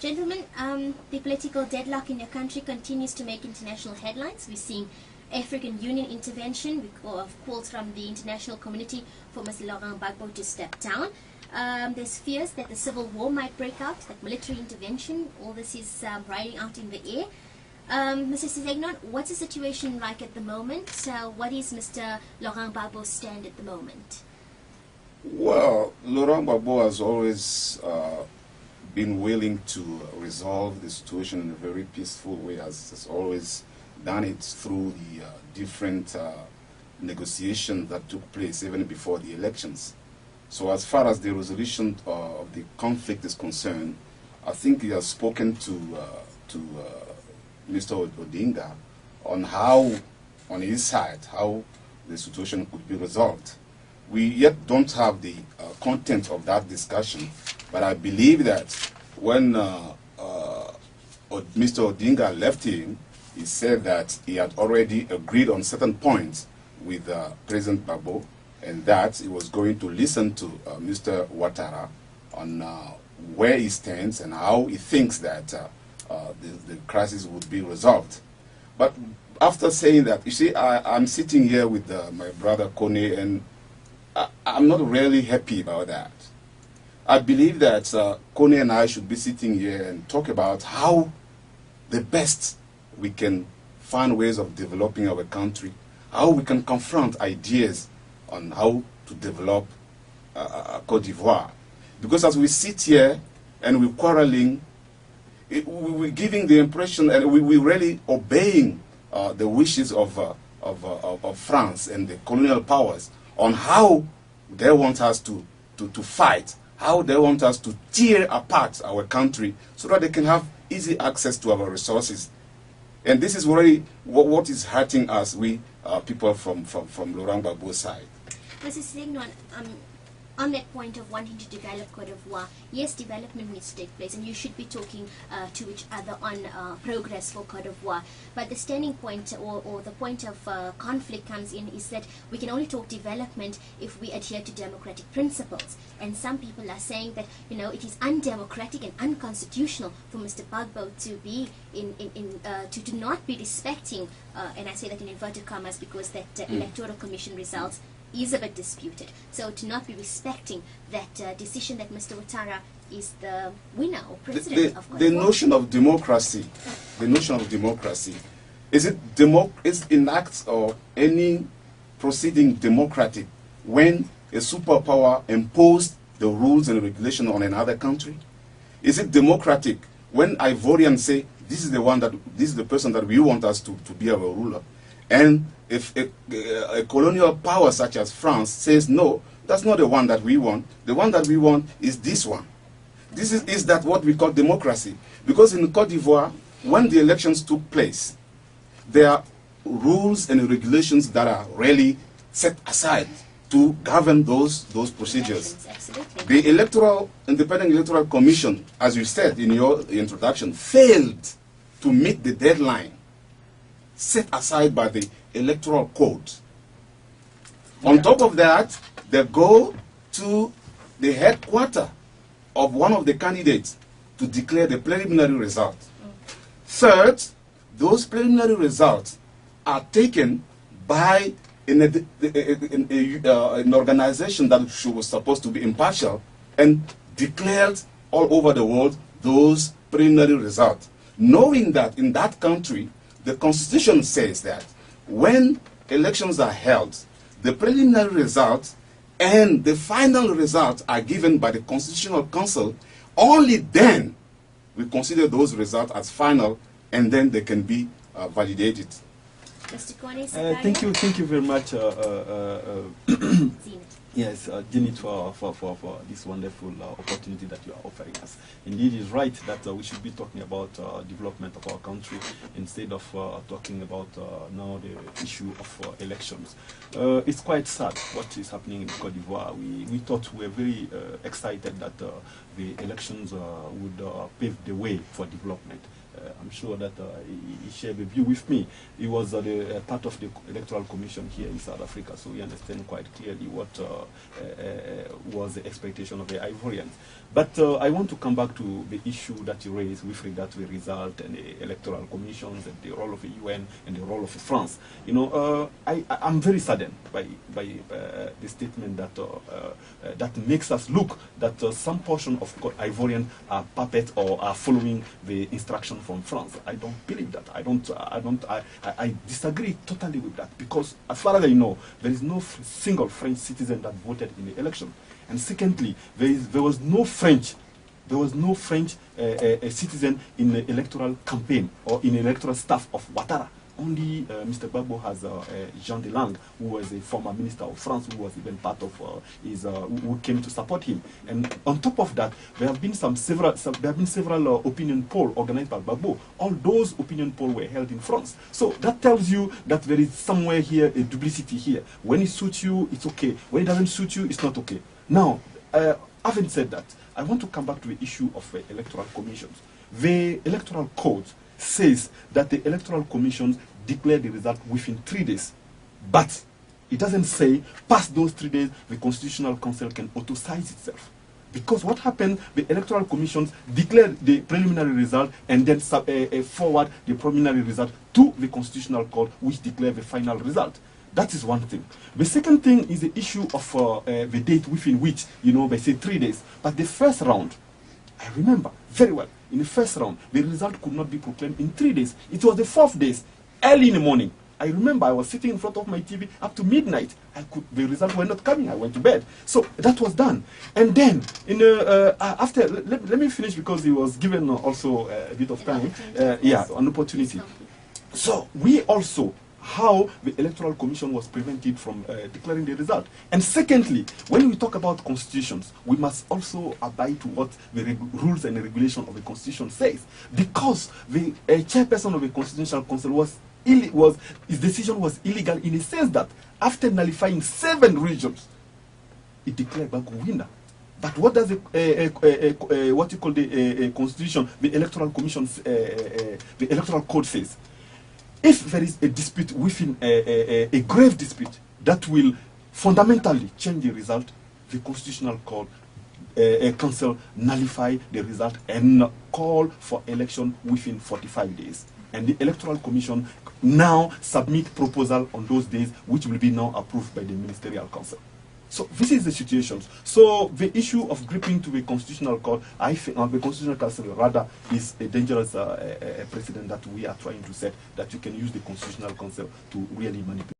Gentlemen, the political deadlock in your country continues to make international headlines. We're seeing African Union intervention, calls from the international community for Mr. Laurent Gbagbo to step down. There's fears that the civil war might break out, that military intervention, all this is riding out in the air. Mr. Sessegnon, what's the situation like at the moment? What is Mr. Laurent Gbagbo's stand at the moment? Well, Laurent Gbagbo has always been willing to resolve the situation in a very peaceful way, has always done it through the different negotiations that took place even before the elections. So as far as the resolution of the conflict is concerned, I think he has spoken to Mr. Odinga on how, on his side, how the situation could be resolved. We yet don't have the content of that discussion, but I believe that when Mr. Odinga left him, he said that he had already agreed on certain points with President Gbagbo, and that he was going to listen to Mr. Outtara on where he stands and how he thinks that the crisis would be resolved. But after saying that, you see, I'm sitting here with my brother Kone, and I'm not really happy about that. I believe that Kone and I should be sitting here and talk about how the best we can find ways of developing our country, how we can confront ideas on how to develop Cote d'Ivoire. Because as we sit here and we're quarreling, we're giving the impression, and we're really obeying the wishes of France and the colonial powers on how they want us to fight, how they want us to tear apart our country so that they can have easy access to our resources. And this is really what is hurting us, we people from Laurent Gbagbo's side. Mr. Sessegnon, on that point of wanting to develop Cote d'Ivoire, yes, development needs to take place, and you should be talking to each other on progress for Cote d'Ivoire. But the standing point or the point of conflict comes in is that we can only talk development if we adhere to democratic principles. And some people are saying that, you know, it is undemocratic and unconstitutional for Mr. Gbagbo to be to not be respecting, and I say that in inverted commas because that electoral commission results is a bit disputed. So to not be respecting that decision that Mr. Outtara is the winner or president of Cote d'Ivoire. The notion of democracy, is it in acts or any proceeding democratic when a superpower imposed the rules and regulation on another country? Is it democratic when Ivorians say this is the person that we want us to be our ruler, and if a colonial power such as France says, no, that's not the one that we want. The one that we want is this one. Is that what we call democracy? Because in Cote d'Ivoire, when the elections took place, there are rules and regulations that are really set aside to govern those procedures. The Independent Electoral Commission, as you said in your introduction, failed to meet the deadline set aside by the Electoral Code. On top of that, they go to the headquarters of one of the candidates to declare the preliminary result. Third, those preliminary results are taken by an organization that was supposed to be impartial and declared all over the world those preliminary results, knowing that in that country the Constitution says that when elections are held, the preliminary results and the final results are given by the Constitutional Council. Only then we consider those results as final, and then they can be validated. Mr. Kone, Sakaria? Thank you very much, yes, Jenny, for this wonderful opportunity that you are offering us. Indeed, it's right that we should be talking about development of our country instead of talking about now the issue of elections. It's quite sad what is happening in Cote d'Ivoire. We thought we were very excited that the elections would pave the way for development. I'm sure that he shared the view with me. He was part of the Electoral Commission here in South Africa, so we understand quite clearly what was the expectation of the Ivorians. But I want to come back to the issue that you raised with regard to the result and the Electoral Commissions and the role of the UN and the role of France. You know, I'm very saddened by the statement that that makes us look that some portion of Ivorians are puppets or are following the instruction from France. I don't believe that. I disagree totally with that, because as far as I know, there is no single French citizen that voted in the election. And secondly, there was no French citizen in the electoral campaign or in the electoral staff of Ouattara. Only Mr. Gbagbo has Jean de Lang, who was a former minister of France, who was even part of who came to support him. And on top of that, there have been several opinion polls organized by Gbagbo. All those opinion polls were held in France. So that tells you that there is somewhere here a duplicity here. When it suits you, it's okay. When it doesn't suit you, it's not okay. Now, having said that, I want to come back to the issue of electoral commissions. The electoral code says that the electoral commissions declare the result within 3 days, but it doesn't say past those 3 days the Constitutional Council can authorize itself. Because what happened, the electoral commissions declare the preliminary result and then forward the preliminary result to the Constitutional Court, which declare the final result. That is one thing. The second thing is the issue of the date within which, you know, they say 3 days. But the first round, I remember very well, in the first round, the result could not be proclaimed in 3 days. It was the 4th day, early in the morning. I remember I was sitting in front of my TV up to midnight. The results were not coming. I went to bed. So that was done. And then, after, let me finish, because he was given also a bit of time. An opportunity. So we also, how the Electoral Commission was prevented from declaring the result. And secondly, when we talk about constitutions, we must also abide to what the rules and the regulation of the constitution says. Because the chairperson of the Constitutional Council his decision was illegal in the sense that after nullifying 7 regions, it declared Gbagbo winner. But what does what you call the constitution, the Electoral Commission, the Electoral Code says? If there is a dispute within a grave dispute that will fundamentally change the result, the Constitutional Court Council nullify the result and call for election within 45 days. And the Electoral Commission now submit proposal on those days, which will be now approved by the Ministerial Council. So this is the situation. So the issue of gripping to the Constitutional Court, I think, the Constitutional Council rather is a dangerous precedent that we are trying to set, that you can use the Constitutional Council to really manipulate.